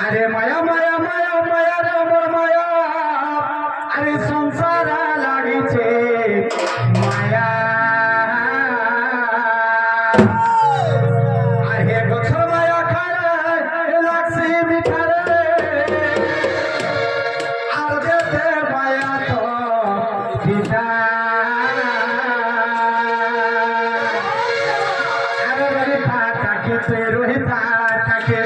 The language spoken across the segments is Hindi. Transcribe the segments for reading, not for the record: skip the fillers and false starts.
अरे माया माया माया माया रे मोर माया अरे संसार लागिছে माया अरे गोछर माया खाए लागছে मिठारे আর যেতে माया तो पिता अरे रोहिता ताके ते रोहिता ताके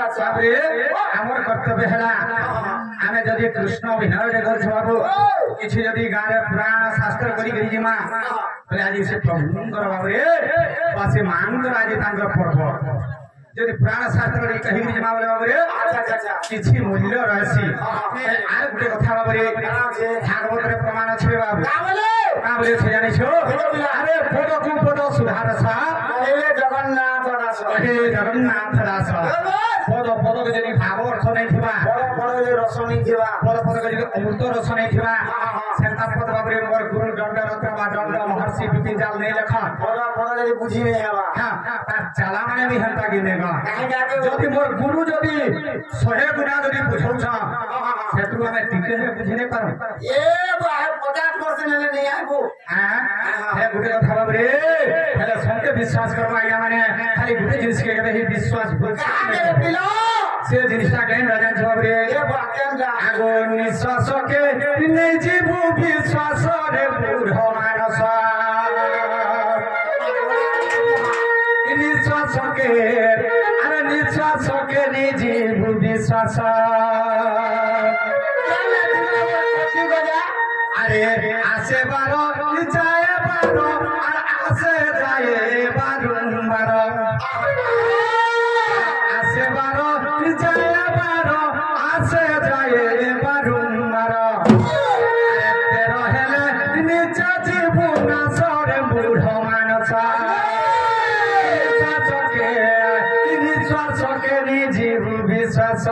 आमर कर्तव्य है आम जदि कृष्ण अभिनय बाबू किसी जदि गाँव में पुराण शास्त्र करिमा आज से प्रभुंर बाबू से मांगर आज पर्व जदि पुराण शास्त्र कही बाबू किसी मूल्य रही आर गोटे कथा बाबू भागवत प्रमाण अच्छे बाबू से जानी अरे पद को पद सुधार जगन्नाथ दास पद पद के जदि भाव अर्थ नहीं थिबा पद रस नहीं थिबा पद पद के जदि अमृत रस नहीं थिबा सेंता पद बाबरे मोर गुरु दंड रत्न बा दंड महर्षि बिपिन जाल नहीं लखा पद पद जदि बुझी नहीं हेबा हां तार चला माने भी हंता गिनेगा जदि मोर गुरु जदि 100 गुना जदि बुझौछा सेतु हमें टिके है बुझने पर ए 50% ले नहीं आबो हां हे गुटे कथा बाबरे हेले संके विश्वास करबा या माने खाली गुटे जिनिस के ही विश्वास से जिनिसटा केन राजन जवाब रे आगो निश्वास के नै जीव विश्वास रे बुढ़ मानस निश्वास के अरे निश्वास के नै जीव विश्वास अरे आसे बारो जाए बारो और आसे जाए बारंबार आसे बारो जाए बारो आसे जाए बारंबार तेरो हेले निचा जीवन सरे बुढ़ मानस निश्वास के निजीव विश्वास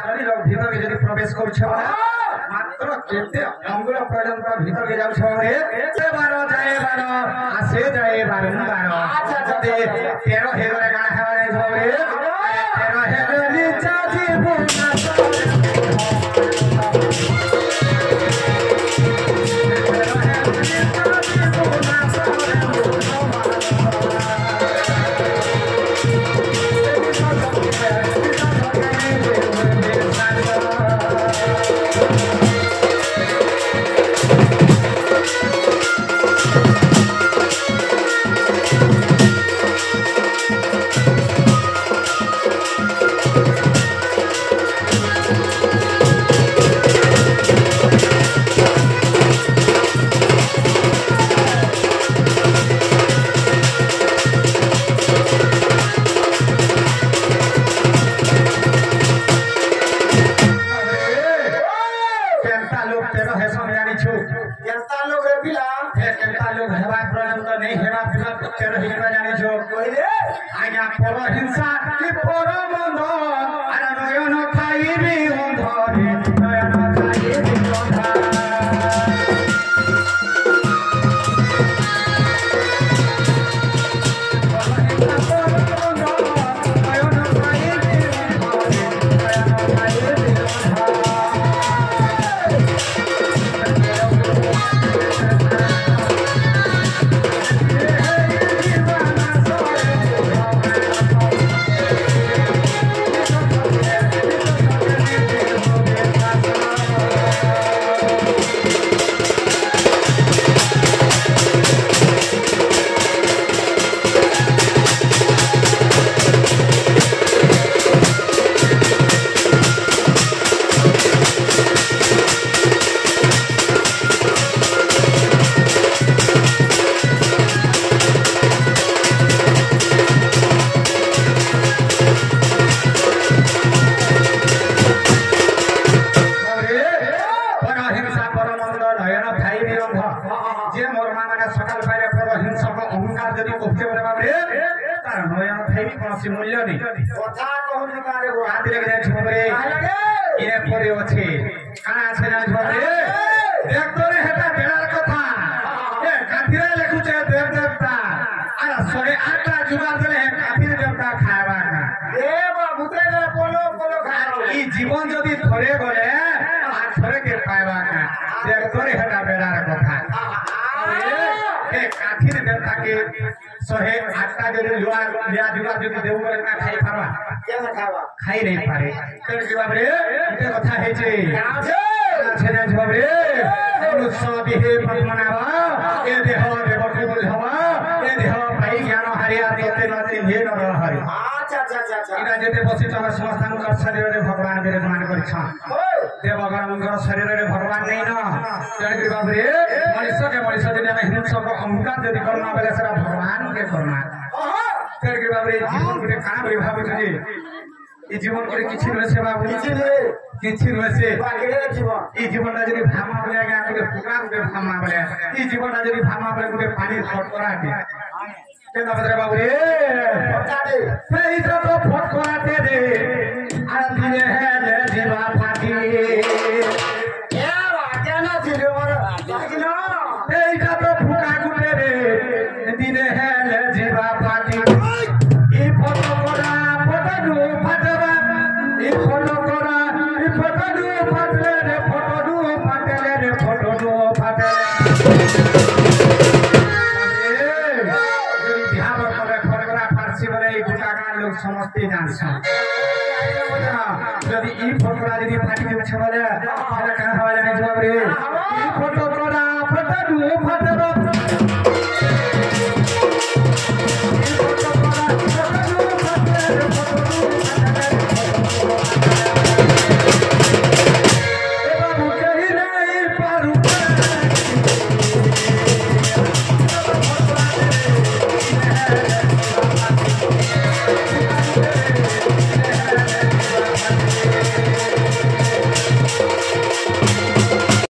प्रवेश मात्र केते अंगुल पर्यंत भीतर के जाए बार जाए बार आसे जाए बारंबार तेरह हेगरे गाना तेरह हेगरे निचा जीवन केनता लोग हेवा पर्यंत नहीं हेवा बिना पक्के रही जाने जो आज्ञा पर हिंसा कि पर मंद अरे नयन खाइबी अंधरे नयन खाइबी अंधा मूल्य नहीं कथा कहनी कारे गो हाथ लग जाय छबरे इने परे अछि काना छै जाय छबरे देख तोरे हेता बेलार कथा ए काथिरे लेखु छै देव देवता आ सरे आटा जुगा देले है काथिर देवता खायबा का ए बाबू ते पोलो पोलो खाओ ई जीवन जदी थरे गले आ थरे के पायबा का देख तोरे हेता बेलार कथा ए काथिर देवता के सहे आटा जदी लुआ लिया जुगा जदी देउ करे ना खाई पारबा के ना खावा खाई नहीं पारे कर के बाबरे इते कथा हे छै छेना बाबरे मनुष्य देहे पद्मनाभा ए देह देवको बुझवा ए देह भाई ज्ञान हरिया देते न चिन्हे न रहरि अच्छा इना जेते बसी तब समस्तान कर शरीर रे भगवान विराजमान करि छ देवगणकर शरीर रे भगवान नहीं न कर के बाबरे मनुष्य के मनुष्य जदी में हिंसा को अहंकार जदी करना बेले सारा भगवान के करना कर के बाबरे जीवन के काना बे भाबु छै ई जीवन के किछि न से बाबू किछि न से ई जीवन ता जदी भामा बले आगे आके पुकार के भामा बले ई जीवन ता जदी भामा बले गुटे पानी फट कराते केना बदरे बाबू रे फटाडे सही तो फट कराते रे आ दिने है ले जीवा फाटी ए आगे ना दिले मोर लागिनो एटा तो फुका गुटे रे दिने है ले जीवा फाटी ई फट करा फटडू फटबा ई फट करा ई फटडू फटले रे फटडू फटले रे फटडू फटले लोग समझते जानसा यदि ई फोटोरा यदि फाटी के छबले हला कहां हवा जाने जवाब रे ई फोटो तोरा फटडू फटबा